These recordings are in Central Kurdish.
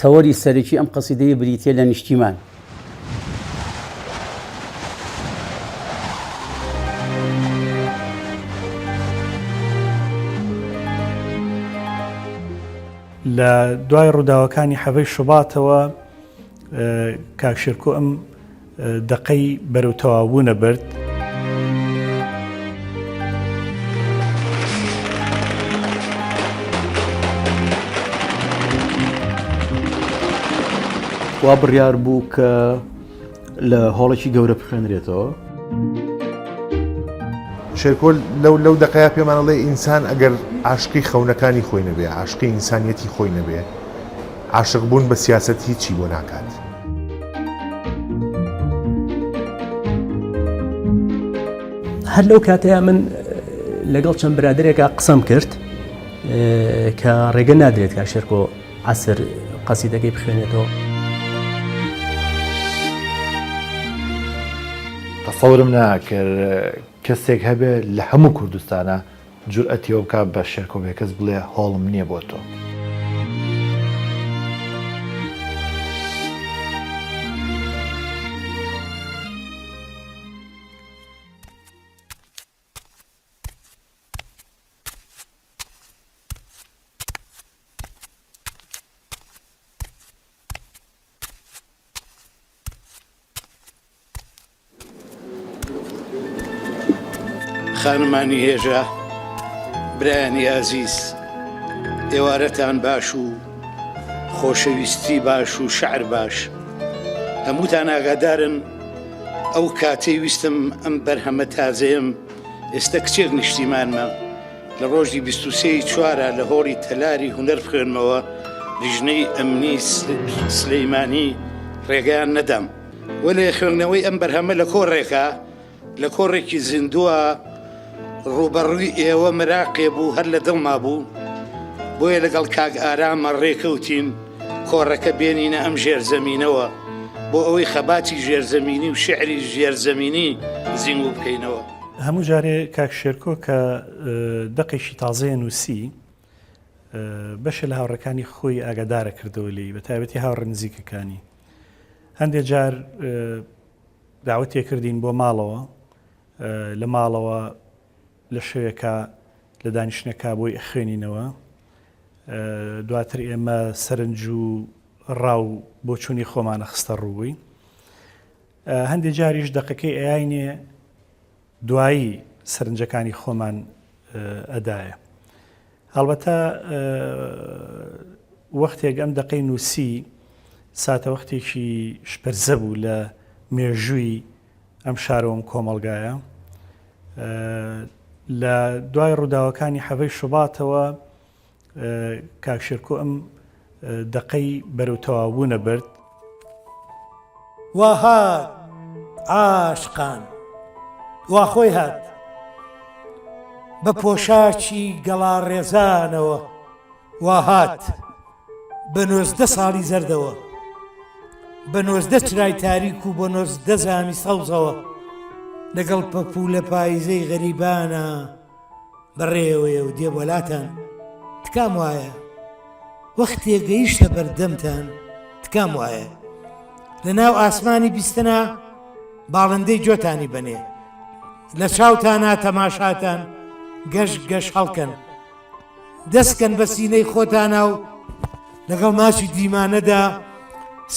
تەوەری سەرەکی ئەم قەسیدەیە بریتیە لە نیشتیمان. لە دوای ڕووداوەکانی حەڤەی شوباتەوە کاک شێرکۆ ئەم دەقەی بەرەو تەواوبوو نەبرد. وا بڕیار بوو کە لە هۆڵێکی گەورە بخوێنرێتەوە. شێرکۆ لەو دەقەیە پێمانەڵێ ئینسان ئەگەر عاشقی خەونەکانی خۆی نەبێ، عاشقی ئینسانیەتی خۆی نەبێ، عاشق بوون بە سیاسەت هیچی بۆ ناکات. هەر لەو کاتەیە من لەگەڵ چەند برادێکا قسەم کرد کە ڕێگە نادرێت کە شێرکۆ عەسر قەسیدەکەی بخوێنێتەوە. تەسەورم ناکرد کەسێک هەبێ لە هەموو کوردستانە جورئەتیەوە بکات بە شێرکۆ بێ کەس بڵێ هۆڵم نییە بۆ تۆ. خانمانی هێژە، برایانی ئازیز، ئێوارەتان باش و خۆشەویستی باش و شەعر باش. هەمووتان ئاگادارن ئەو کاتەی ویستم ئەم بەرهەمە تازەیەم ئێستا کچێک نیشتیمانمە لە ڕۆژی 23 چوارە لە هۆڵی تەلاری هونەر بخوێنمەوە لیژنەی ئەمنی سلەیمانی ڕێگەیان نەدام. وەلێ خوێندنەوەی ئەم بەرهەمە لە کۆڕێکە، لە کۆڕێکی زیندووە ڕوبەڕووی ئێوە مراقێ بوو، هەر لە دڵما بوو. بۆیە لەگەڵ کاک ئارامە ڕێکەوتین کۆڕەکە بێنینە ئەم ژێرزەمینەوە بۆ ئەوەی خەباتی ژێرزەمینی و شعری ژێرزەمینی زیینگو بکەینەوە. هەموو جارێ کاک شێرکۆ کە دەقێکی تازەیە نووسی بەشە لە هاوڕەکانی خۆی ئاگادارە کردەوە لێی، بە تایبەتی هاوڕە نزیکەکانی. هەندێک جار داوەتێ کردین بۆ ماڵەوە، لە ماڵەوە لە شوێکە لە دانیشتنەکە بۆی خوێنینەوە، دواتر ئێمە سەرنج و ڕاو بۆ چوونی خۆمانە خستە ڕووی. هەندێک جاریش دەقەکەی ئەیانێ دوایی سەرنجەکانی خۆمان ئەدایە. هەڵبەتە وەختێک ئەم دەقەی نووسی ساتە وەختێکی شپەرزە بوو لە مێژووی ئەم شارەوەم کۆمەڵگایە. لە دوای ڕووداوەکانی حەڤەی شوباتەوە کاک شێرکۆ ئەم دەقەی بەرەو تەواوبوو نەبرد. وا هات عاشقان، وا خۆی هات بە پۆشاکی گەڵا ڕێزانەوە، وا هات بە 19 ساڵی زەردەوە، بە 19 چرای تاریک و بە 19 زامی سەوزەوە، لەگەڵ پەپوو لە پاییزەی غەریبانە بەڕێوەیە و دێبەلاتان. تکام وایە وەختێ گەیشتە بەردەمتان، تکام وایە لە ناو ئاسمانی بیستنە باڵندەی جۆتانی بنێ، لە چاوتانە تەماشاتان گەشت گەشت هەڵکەن، دەستکەن بە سینەی خۆتانە و لەگەڵ ماچی دیمانەدا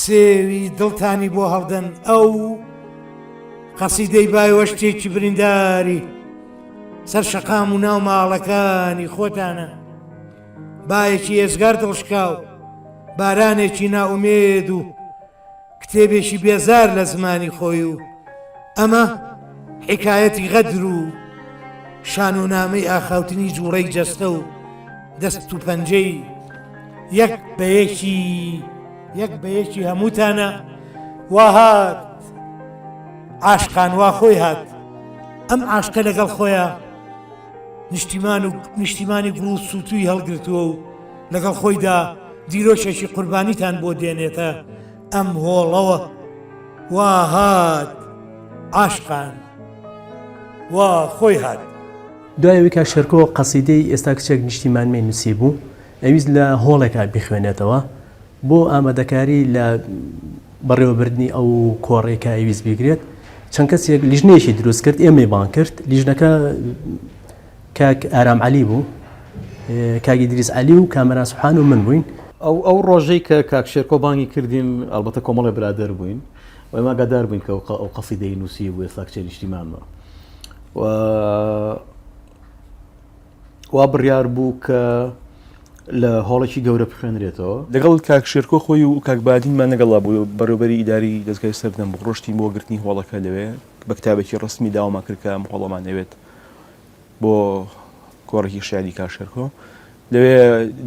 سێوی دڵتانی بۆ هەڵدەن. ئەو قەسیدەی بایوە شتێکی برینداری سەر شەقام و ناو ماڵەکانی خۆتانە، بایەکی ئێزگار دڵشکاو، بارانێکی ناومێد و کتێبێکی بێزار لە زمانی خۆی. و ئەمە حکایەتی غەدر و شان و نامەی ئاخاوتنی جووڕەی جەستە و دەست و پەنجەی یەک بە یەکی هەمووتانە. وا هات عاشقان، وا خۆی هات ئەم عاشقە لەگەڵ خۆیە نیشتیمانی گوڵ و سووتوی هەڵگرتووە و لەگەڵ خۆیدا دیرۆشێکی قوربانیتان بۆ دێنێتە ئەم هۆڵەوە. وا هات عاشقان، وا خۆی هات. دوایەوەی کاک شێرکۆ قەسیدەی ئێستا کچێک نیشتیمانمەی نووسی بوو، ئەویست لە هۆڵێکا بخوێنێتەوە بۆ ئامادەکاری لە بەڕێوەبردننی ئەو کۆڕێک کە ئەویست بگرێت چەند کەسێک لیژنەیەکی دروست کرد ئێمەی بان کرد لیژنەکە کاک ئارام عەلی بوو کاگی دریس عەلی و کامەران سوبحان و من بووین ئەو ڕۆژەی کە کاک شێرکۆ بانگی کردین ئەلبەتە کۆمەڵی برادەر بووین و ئێمە ئاگادار بووین کە ئەو قەسیدەی نووسی بوو ئێستا کچە نیشتیمانمە وا بڕیار بوو کە لە هۆڵێکی گەورە بخوێنرێتەوە لەگەڵ کاک شێرکۆ خۆی و کاک بادینمان نەگەڵا بوو بەڕێوەبەری ئیداری دەستگای سەردەم بۆ ڕۆشتین بۆ گرتنی هۆڵەکە لەوێ بە کتابێکی ڕستمی داواما کرد کە ئەم هۆڵەمان ئەوێت بۆ کۆڕێکی شایدی کاک شێرکۆ لەوێ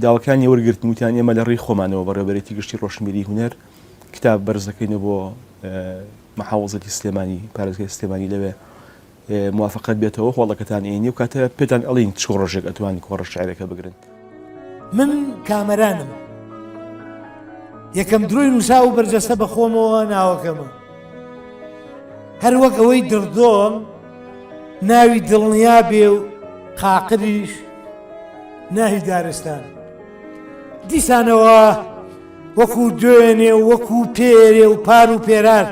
داواکانی وەرگرتن وتیان ئێمە لە ڕێی خۆمانەوە بەڕێوەبەرێتی گشتی ڕۆشنبیری هونەر کتاب بەرزەکەینەوە بۆ مەحافەزەتی سلێمانی پارێزگای سلێمانی لەوێ موافقەت بێتەوە هۆڵەکەتان ئێنی و کاتە پێتان ئەڵین چ ڕۆژێک ئەتوانی کۆڕە شاعیرەکە بگرن من کامەرانم یەکەم دروی نووسا و بەرجەستە بە خۆمەوە ناوەکەمە هەر وەک ئەوەی دڕدۆم ناوی دڵنیا بێ و قاقریش ناوی دارستان دیسانەوە وەکو دوێنێ و وەکو پێرێ و پار و پێرار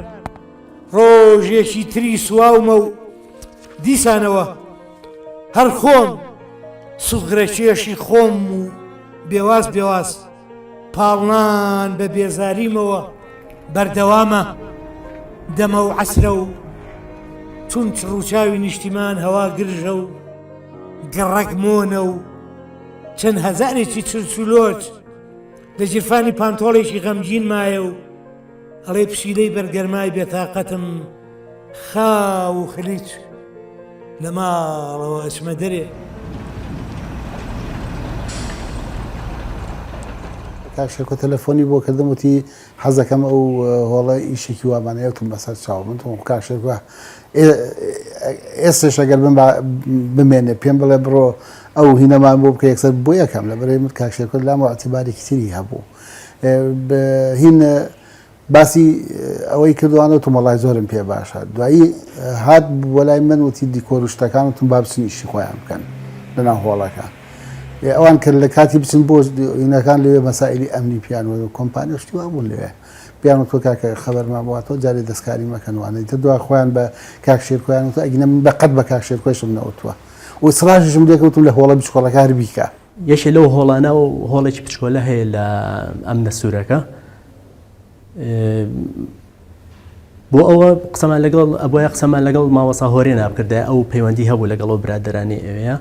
ڕۆژێکی تری سواومە و دیسانەوە هەر خۆم سوغرەکێشی خۆم و بێواز بێواز پاڵنان بە بێزاریمەوە بەردەوامە دەمە و عەسرە و چون ڕووچاوی نیشتیمان هەوا گرژە و گەڕەک مۆنە و چەند هەزارێکی چرچولۆچ لە جیرفانی پانتۆڵێکی غەمگین مایە و ئەڵێ پشیلەی بەرگەرمای بێتاقەتم خاو و خلیچ لە ماڵەوە ئەچمە دەرێ کاک شێرکۆ تەلەفۆنی بۆ کردم وتی حەزەکەم ئەو هۆڵە ئیشێکی وامانەیەتم بەسەر چاو من تۆم کاک شێرکۆ ئێستش ئەگەر بمێنێ پێم بڵێ بڕۆ ئەو هینەمان بۆ بکە یەکسەر بۆ یەکەم لەبەرەوەی من کاک شێرکۆ لام و ئەتیبارێکی تری هەبوو هین باسی ئەوەی کردوانە تۆمەڵای زۆرم پێ باشە دوایی هات وەلای من وتی دیکۆر و شتەکانتم با بچن ئیشی خۆیان بکەن لەناو هۆڵەکە ئەوان کرد لە کاتی بچن بۆ هینەکان لەوێ مەسائلی ئەمنی پیانەوە کۆمپانیا شتی وا بوون لەوێ پیان تۆ کاکە خەبەرمان بواتەوە جارێ دەستکاری مەکەنوانەی تر دوای خۆیان بە کاک شێرکۆیان وتە ئەگەنە من بەقەت بە کاک شێرکۆیشم نەوتووە و سڕاژشم لێکەوتم لە هۆڵە بچکۆڵەکە هەر بیکە یەکێ لەو هۆڵانە و هۆڵێکی بچکۆلە هەیە لە ئەم نەسوورەکە بۆ ئەوە قسەمان لەگەڵ ئەبووە قسەمان لەگەڵ ماوەسا هۆرێ نابکردە ئەو پەیوەندی هەبوو لەگەڵەوە برادەرانی ئەوەیە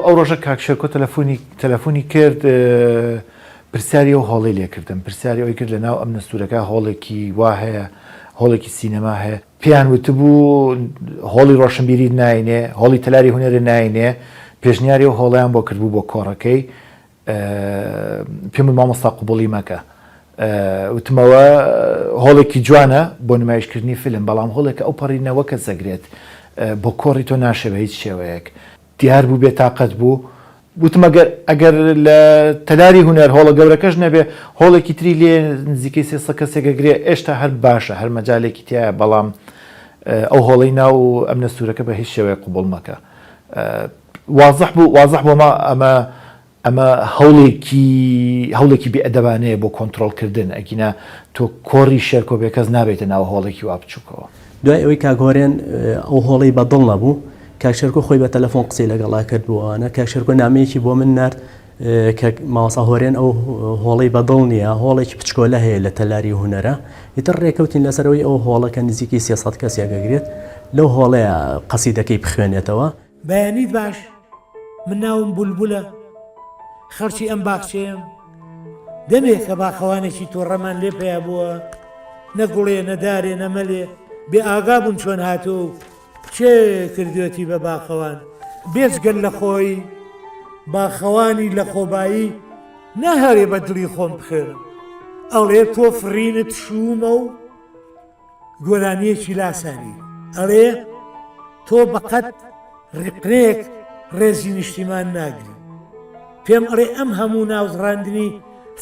ئەو ڕۆژە کاک شێرکۆ تەلەفۆنی کرد پرسیاری و هۆڵی لێکردم پرسیاری ئەوی کرد لە ناو ئەم نەستوورەکە هۆڵێکی وا هەیە هۆڵێکی سینەما هەیە پێیان وتبوو هۆڵی ڕۆشنبیری ناینێ هۆڵی تەلاری هونەرە ناینێ پێشنیاری و هۆڵیان بۆ کردبوو بۆ کۆڕەکەی پێم مامۆستا قوبوڵی مەکە وتمەوە هۆڵێکی جوانە بۆ نمایشکردنی فیلم بەڵام هۆڵێکە ئەو پەڕینەوە کە زەگرێت بۆ کۆڕی تۆ ناشەوە هیچ شێوەیەک دیار بوو بێتاقەت بوو وتم ئەگەر لە تەلاری هونەر هۆڵە گەورەکەش نەبێ هۆڵێکی تری لێ نزیکەی 300 کەسێکەگرێ ئێشتا هەر باشە هەر مەجالێکی تایە بەڵام ئەو هۆڵەی ناو ئەم نەسوورەکە بە هیچ شێوەیە قوبوڵ مەکە وازح بۆ ما ئەمە هەوڵێکی بێئەدەبانەیە بۆ کۆنتترۆلکردن ئەگینە تۆ کۆڕی شێرکۆ بێ کەس نابێتە ناو هۆڵێکی وا بچووکەوە دوای ئەوەی کاگۆڕێن ئەو هۆڵی بەدڵ نەبوو کاک شێرکۆ خۆی بە تەلەفۆن قسەی لەگەڵا کردبووانە کاک شێرکۆ نامەیەکی بۆ من نرد کە ماوەسا هۆرێن ئەو هۆڵی بەدڵ نییە هۆڵێکی بچکۆلە هەیە لە تەلاری هونەرە ئیتر ڕێکەوتین لەسەرەوەی ئەو هۆڵەکە نزیکی 300 کەسێکەگرێت لەو هۆڵەیە قەسیدەکەی بخوێنێتەوە بەیانیت باش من ناوم بولبولە خەرچی ئەم باخچەیەم دەمێک کە باخەوانێکی تۆڕەمان لێ پێیا بووە نەگوڵێ نەدارێ نەمەلێ بێ ئاگا بوون چۆن هاتوو چێ کردوێتی بە باخەوان بێجگەل لە خۆی باخەوانی لە خۆبایی نەهەرێ بە دڵی خۆم بخێرم ئەڵێ تۆ فرینت شومە و گۆرانیەکی لاسانی ئەڵێ تۆ بەقەت ڕێک ڕێزی نیشتیمان ناگری پێم ئەڵێ ئەم هەموو ناوزڕاندنی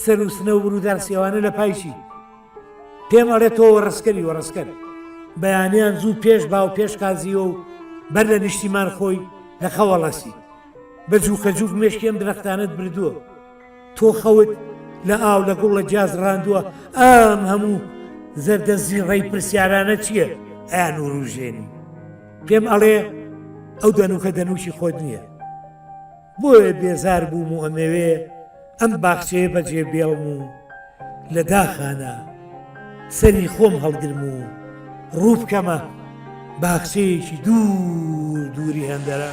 سەر و سنە و بڕوودار سێوانە لە پایشی پێم ئەڵێتەوە وەڕسکەری وەڕسکەر بەیانیان زوو پێش باو پێش کازیەوە و بەر لە نیشتیمان خۆی لە خەوەڵەسی بە جووکە جووک مێشکێم درەختانت بردووە تۆ خەوت لە ئاو لە گوڵ لە جیاز ڕاندووە ئەم هەموو زەردە زیڕەی پرسیارانە چییە ئەیان و ڕوژێنی پێم ئەڵێ ئەو دەنوکە دەنوشی خۆت نییە بۆیە بێزار بووم و ئەمەوێ ئەم باخچەیە بەجێ بێڵم و لە داخانە سەری خۆم هەڵگرم و ڕوو بکەمە باخچەیەکی دوور دووری هەندەرە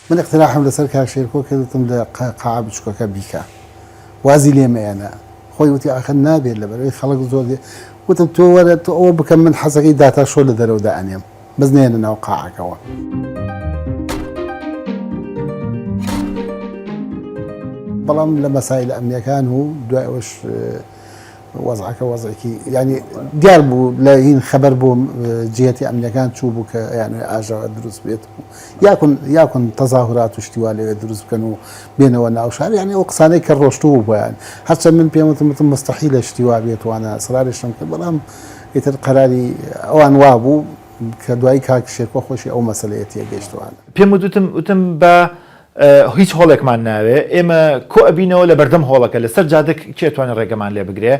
من اقتراحم لەسەر کاکشێرکۆ کردتم لە قاع بچووکەکە بیکە وازی لێمەیانە خۆی وتی ئاخر نابێت لەبەرەوەی خەڵک زۆر دێ وتم تۆ وەرە تۆ ئەوە بکەم من حەزەکەی داتا شۆ لە دەرەوە دائەنێم بەس نێنە ناو قاعەکەوە بەڵام لە مەسایل ئەمنیەکان و دوای ئەوەش وەزعەکە وەزعێکی ینی دیار بوو لە هین خەبەر بۆ جهەتی ئەمنیەکان چوو بوو کە یانێ ئاژاوە دروست بێت یاکن تەزاهورات و شتیوا لەوێ دروست بکەن و بێنەوە ناو شار یعنی ئەو قسانەی کە ڕۆشتوو بۆیان هەرچەند من پێم وتم مستەحیلە شتیوا بێت وانە سرارێشم کرد بەڵام ئیتر قەراری ئەوان وا بوو کە دوای کاکشێرکۆ خۆشی ئەو مەسەلەیە تێگەیشتوانە پێم وتم بە هیچ هۆڵێکمان ناوێ ئێمە کۆ ئەبینەوە لە بەردەم هۆڵەکە لەسەر جادە کێتوانێت ڕێگەمان لێ بگرێ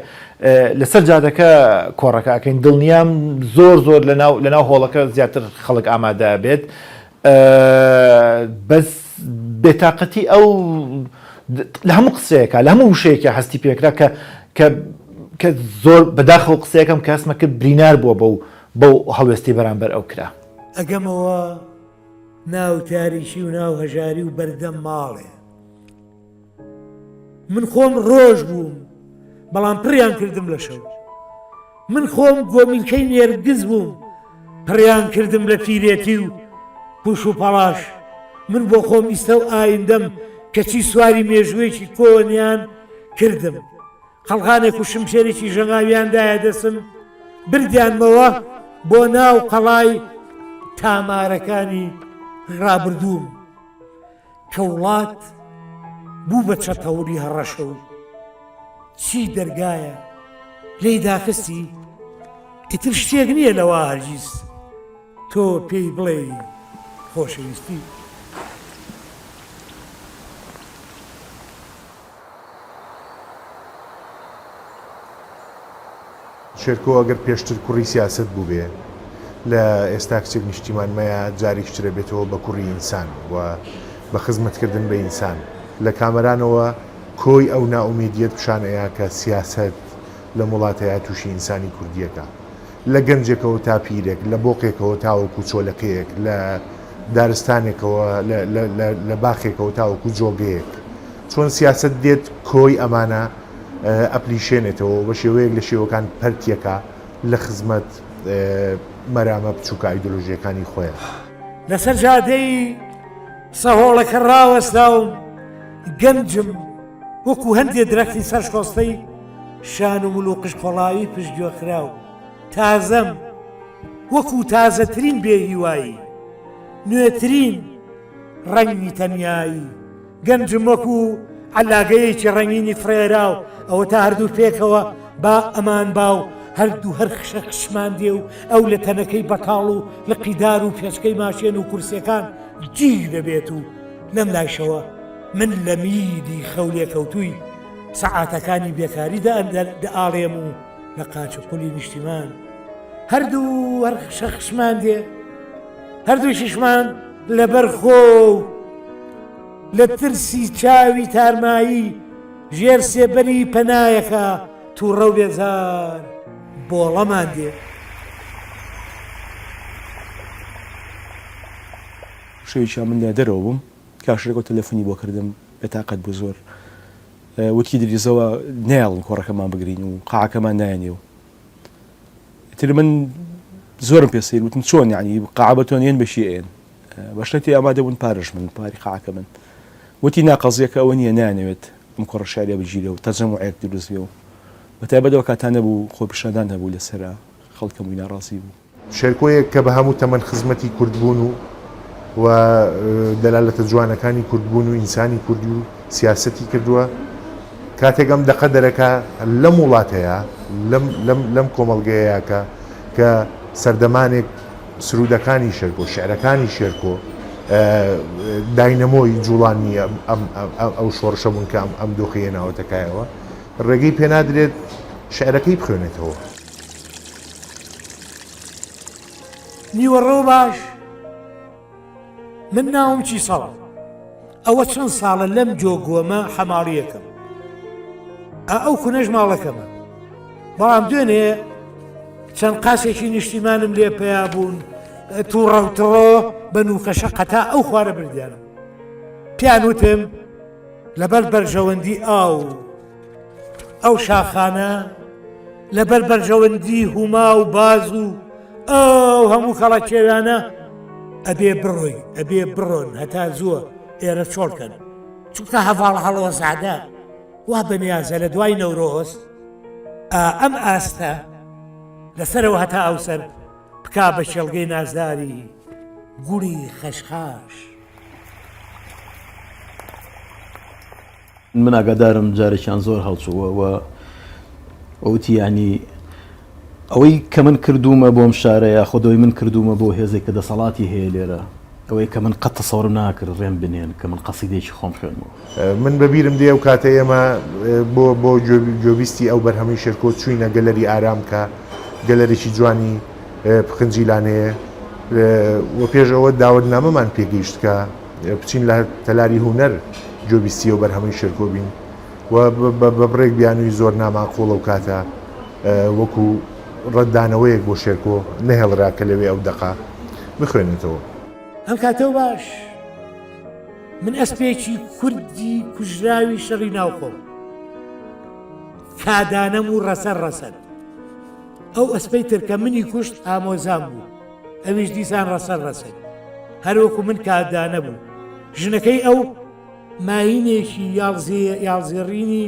لەسەر جادەکە کۆڕەکەکەین دڵنیام زۆر لەناو هۆڵەکە زیاتر خەڵک ئامادە بێت بەس بێتاقەتی ئەو لە هەموو قسەیەکە لە هەموو وشەیەکە هەستی پێکرا کە زۆر بەداخەوە قسەیەکەم کەسمە کرد برینار بووە بەو هەڵوێستی بەرامبەر ئەو کرا ئەگەمەوە ناو تاریشی و ناو هەژاری و بەردەم ماڵێ من خۆم ڕۆژ بووم بەڵام پڕیان کردم لە شەو من خۆم گۆمیلکەی نێرگز بووم پڕیان کردم لە پیرێتی و پوش و پەڵاش من بۆ خۆم ئیستە و ئایندەم کەچی سواری مێژوویەکی کۆنیان کردم خەڵخانێک و شمشێرێکی ژەنگاویاندایە دەسم بردیانمەوە بۆ ناو قەڵای تامارەکانی ڕابردووم کە وڵات بوو بە چەتەوری هەڕەشە و چی دەرگایە لێی داخستی ئیتر شتێک نییە لەوە هەرگیز تۆ پێی بڵێ خۆشەویستی شێرکۆ ئەگەر پێشتر کوڕی سیاست بوو بێ لە ئێستا کچێک نیشتیمانمەیە جاریشترە بێتەوە بە کوڕی ئینسان و بە خزمەتکردن بە ئینسان لە کامەرانەوە کۆی ئەو ناومیدیت پیشانەیە کە سیاست لە وڵاتەیە تووشی ئینسانی کوردیەکە لە گەنجێکەوە تا پیرێک لە بۆقێکەوە تاوەکو چۆلەکەیەک لە دارستانێکەوە لە باخێکەوە تاوەکو جۆگەیەک چۆن سیاست دێت کۆی ئەمانە ئەپلیشێنێتەوە بە شێوەیەک لە شێوەکان پەرتیەکە لە خزمەت مەرامە بچووکە ئایدۆلۆژیەکانی خۆیان لەسەر جادەی سەهۆڵەکە ڕاوەستاوم گەنجم وەکو هەندێک درەختی سەر شکۆستەی شان و ملوقش کۆڵاوی پشتگوێخراو تازەم وەکو تازەترین بێهیوایی نوێترین ڕەنگی تەنیایی گەنجم وەکو عەلاگەیەکی ڕەنگینی فرێراو ئەوە تا هەردوو پێکەوە با ئەمان باو هەردوو هەر خشە خشمان دێ و ئەو لە تەنەکەی بەتاڵ و لە قیدار و پێچکەی ماشێن و کورسەکان گیر دەبێت و لەم لایشەوە من لە میدی خەولێکەوتووی سەعاتەکانی بێکاریدا ئاڵێم و لە قاچ قولی نیشتیمان هەردوو هەر خشە خشمان دێ هەردوو ششمان لەبەر خۆ لە ترسی چاوی تارمایی ژێر سێبەری پەنایەکە تووڕە و بێزار بۆڵەمان دێ شەویشیان من لە دەرەوە بووم کاشێکۆ تەلەفۆنی بۆ کردم بێتاقەت بوو زۆر وتی دریزەوە نایڵن کۆڕەکەمان بگرین و قاعەکەمان نایەنێ و تر من زۆرم پێسیر وتم چۆن یعنی قاعبەتۆنیێن بەشیێن بەشەتی ئامادە بوون پارش من پاری قاعەکە من وتی ناقەزیەکە ئەوە نییە نانەوێت ئەم کۆڕە شاریە بگیرە و تەجەموعێک دروست بێ و بەتایبەتەوە کاتانە بوو خۆپیشاندان هەبوو لەسەرا خەڵکە بووی ناڕازی بوو شێرکۆیەک کە بە هەموو تەمەن خزمەتی کورد بوون و و دەلالەتە جوانەکانی کوردبوون و ئینسانی کوردی و سیاسەتی کردووە کاتێک ئەم دەقە دەرەکە لەم وڵاتەیە لەم کۆمەڵگەیەکە کە سەردەمانێک سرودەکانی شێرکۆ شعرەکانی شێرکۆ داینەمۆی جوڵانی ئەو شۆڕشە بوون کە ئەم دۆخەیە ناوەتەکایەوە ڕێگەی پێنادرێت شعرەکەی بخوێنێتەوە. نیوەڕۆ باش من ناوم چی ساڵ ئەوە چەند ساڵە لەم جۆگۆمە حەماڵیەکەم ئەو کونەژ ماڵەکەمە بەڵام دوێنێ چەند قاسێکی نیشتیمانم لێ پیا بوون تووڕەوتەوە بە نوکەشە قەتا ئەو خوارە بردیانم پیان وتم لەبەر بەرژەوەندی ئەو شاخانە لەبەر بەرژەوەندی هوما و باز و ئەو هەموو کەڵە کێوانە ئەبێ بڕۆن هەتا زووە ئێرە چۆڵکەن چونکە هەڤاڵ هەڵەوە سعدا وا بەنیازە لە دوای نەورۆز ئەم ئاستە لەسەرەوە هەتا ئەوسەر بکا بە شێڵگەی نازداری گوڵی خەشخاش. من ئاگادارم جارێکیان زۆر هەڵچووەوە ئەوتی ینی ئەوەی کە من کردومە بۆم شارەیە خۆدۆی من کردومە بۆ هێزێک کە دەسەڵاتی هەیە لێرە ئەوەی کە من قەت تەسەوڕ ناکرد ڕێم بنێن کە من قەسیدێکی خۆم خوێنمەوە. من بەبیرم دێ و کاتە ئێمە بۆ جۆبیستی ئەو بەرهەمەی شێرکۆ چووینە گەلەری ئارام کە گەلەرێکی جوانی پخنجیلانەیە و پێش ئەوە داوەتنامەمان پێگەیشت کە بچین لە تەلاری هونەر جۆبیستی و بەرهەمەی شێرکۆ بین و بە بڕێک بیانووی زۆر ناماقۆڵە و کاتە وەکو ڕەتدانەوەیەک بۆ شێرکۆ نەهێڵرا کە لەوێ ئەو دەقا بخوێنێتەوە. ئەم کاتەوە باش من ئەسپێکی کوردی کوژراوی شەڕی ناوخۆم کادانەم و ڕەسەر ئەو ئەسپەی ترکە منی کوشت ئامۆزان بوو ئەویش دیسان ڕەسەر هەروەکو من کادانە بوو ژنەکەی ئەو ماینێکی یاڵزێڕینی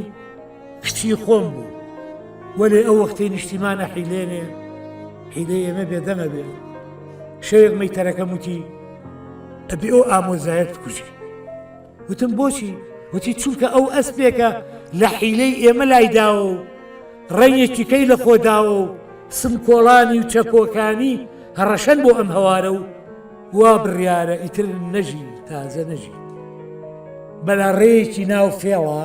کچی خۆم بوو وەلێ ئەو وەختەی نیشتیمانە حیلێنێ حیلەی ئێمە بێدەمە بێ شەوێک مەیتەرەکەم وتی ئەبێ ئەو ئامۆزایەت بکوژی وتم بۆچی؟ وتی چونکە ئەو ئەسپێکە لە حیلەی ئێمە لایداوە و ڕەنگێکی کەی لە خۆداوە و سم کۆڵانی و چەپۆکانی هەڕەشەن بۆ ئەم هەوارە و وا بڕیارە ئیتر نەژی تازە نەژی بەلا ڕێیەکی ناو فێڵە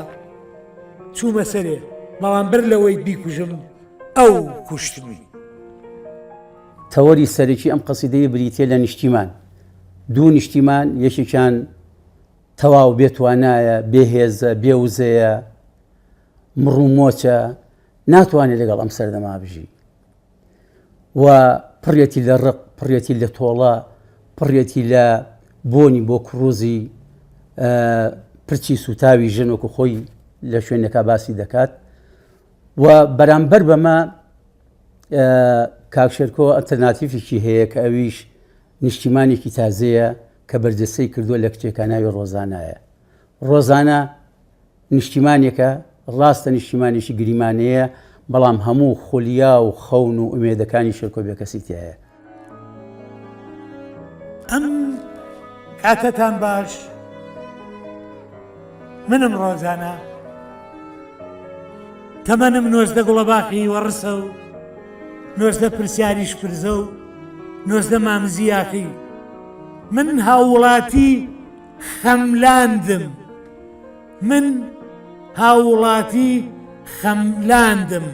چوومە سەرێ بەڵام بەر لەوەی بیکوژم ئەو کوشتمی. تەوەری سەرەکی ئەم قەسیدەیە بریتێ لە نیشتیمان دوو نیشتیمان یەکێکیان تەواو بێتوانایە بێهێزە بێوزەیە مڕومۆچە ناتوانێت لەگەڵ ئەم سەردەما بژی و پڕێتی لە ڕق پڕێتی لە تۆڵە پڕێتی لە بۆنی بۆ کڕوزی پرچی سوتاوی ژنۆکو خۆی لە شوێنەکە باسی دەکات و بەرامبەر بەمە کاکشێرکۆ ئەلتەرناتیڤێکی هەیە کە ئەویش نیشتیمانێکی تازەیە کە بەرجەستەی کردووە لە کچێکاناوی ڕۆزانایە. ڕۆزانە نیشتیمانێکە ڕاستە نیشتیمانێکی گریمانەیە بەڵام هەموو خولیا و خەون و ئومێدەکانی شێرکۆ بێکەسی تایە. ئەم کاتەتان باش منم ڕۆزانە تەمەنم 19 گوڵەباقی وەڕسە و 19 پرسیاریش پرزە و 19 مامزیاقی من هاوڵاتی خەملاندم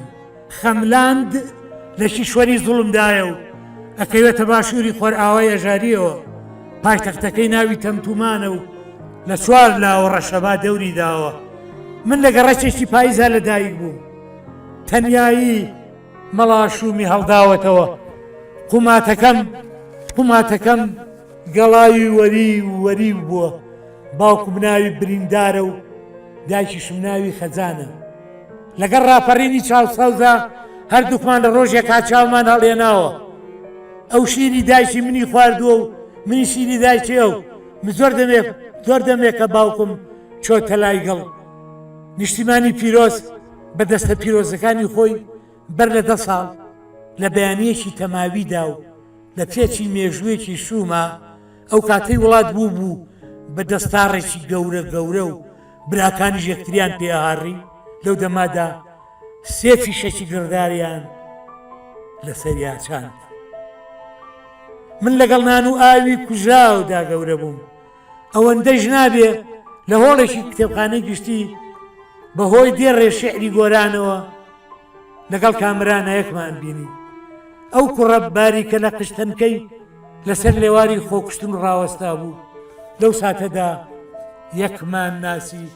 خەملاند لە شیشوەری زوڵمدایە و ئەکەوێتە باشووری خۆر ئاوای ئەژاریەوە پایتەختەکەی ناوی تەمتومانە و لە چوار لاوە ڕەشەبا دەوری داوە من لە گەڕەچێکی پاییزا لەدایک بووم تەنیایی مەڵاشومی هەڵداوەتەوە قوماتەکەم گەڵاوی وەری بووە باوکم ناوی بریندارە و دایکیشم ناوی خەزانە لەگەڵ ڕاپەڕینی چاوسەوزە هەردووکمان لە ڕۆژێکا چاومان هەڵێناوە ئەو شیری دایکی منی خواردووە و منی شیری دایکی ئەو زۆر دەمێکە باوکم چۆتە لای گەڵ نیشتیمانی پیرۆز بەدەستە پیرۆزەکانی خۆی بەر لە 10 ساڵ لە بەیانیەکی تەماویدا و لە پێچی مێژوویەکی شوومە ئەو کاتەی وڵات بوو بە دەستاڕێکی گەورە گەورە و براکانی یەکتریان پێهاڕی لەو دەمادا سێفی شەکی گرداریان لەسەریا چاند. من لەگەڵ نان و ئاوی کوژراودا گەورە بووم، ئەوەندەش نابێ لە هۆڵێکی کتێبخانەی گشتی بەهۆی دێڕێ شعری گۆرانەوە لەگەڵ کامرانایەکمان بینی. ئەو کوڕە باریکە لە قشتەنکەی لەسەر لێواری خۆکشتن ڕاوەستا بوو. لەو ساتەدا یەکمان ناسی.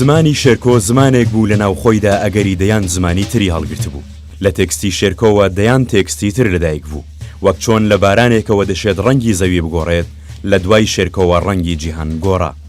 زمانی شێرکۆ زمانێک بوو لە ناوخۆیدا ئەگەری دەیان زمانی تری هەڵگرت بوو. لە تێکستی شێرکۆوە دەیان تێکستی تر لەدایک بوو، وەک چۆن لە بارانێکەوە دەشێت ڕەنگی زەوی بگۆڕێت، لە دوای شێرکۆوە ڕەنگی جیهان گۆڕا.